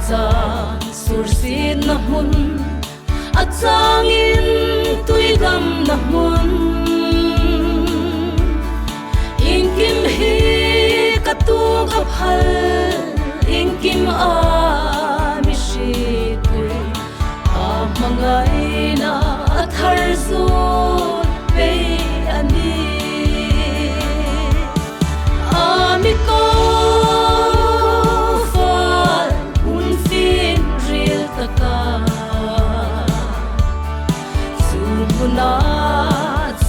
san sur sin na mun achangin tuigam na mun inkim hi katu gaphal inkim a mishikui a mangai na athar zon pe ani amiko fal un fin ril taka sumuna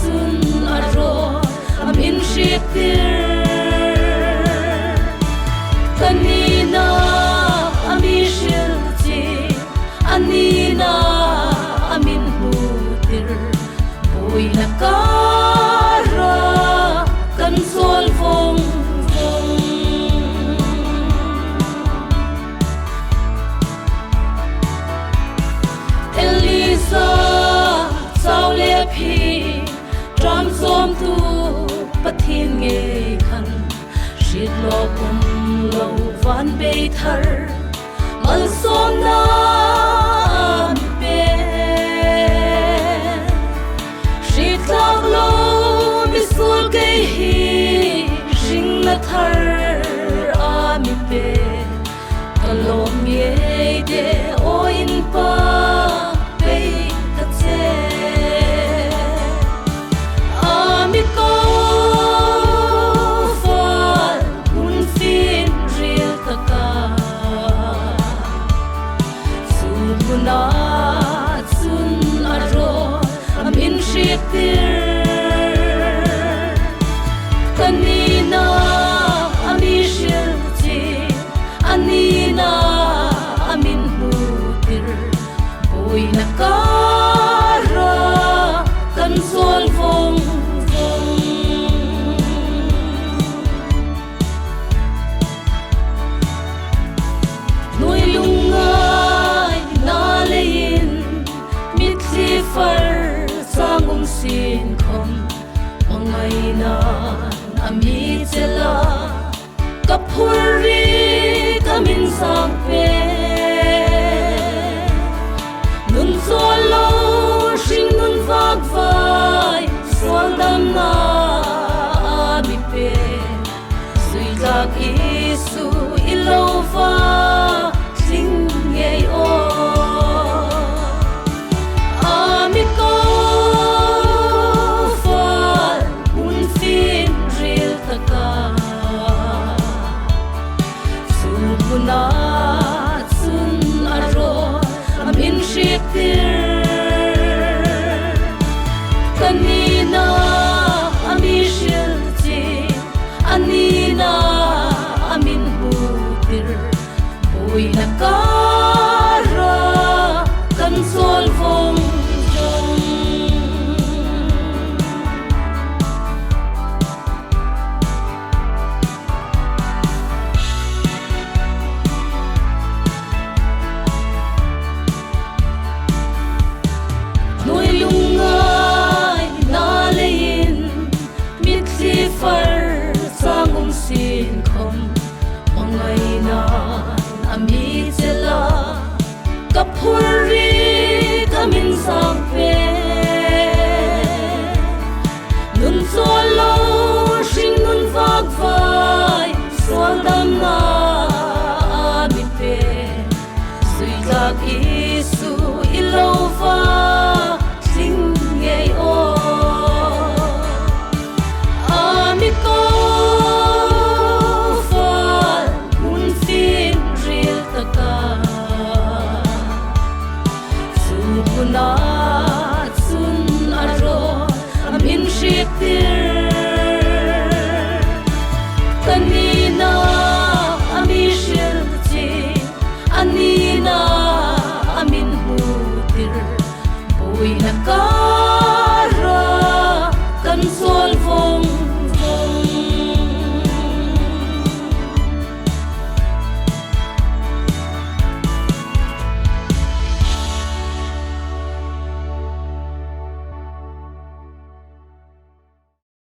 sun aro amin shiktir kanina amishil ji anina amin hutir boy nakara kan sol phong Elisa saule phi tram som tu pathin nge khan shit lo kum lo van be thar mal som na be shit lo bisul ke hi jing na thar ami be kalom ye de oin pa sun aro amin shiktir kanina amishil ji anina amin hutir boy nakara kan sol phong noi lungai far sangum sin khom mangai na ami chela kapuri kamin sang pe nun solo shin nun vak vai swaldam na ami pe suilak isu ilova sing ngei o sun aro amin shiktir kanina amishil ji anina amin hutir boy nakara kan sol phong far sangum sin khom mangai na ami chela kapuri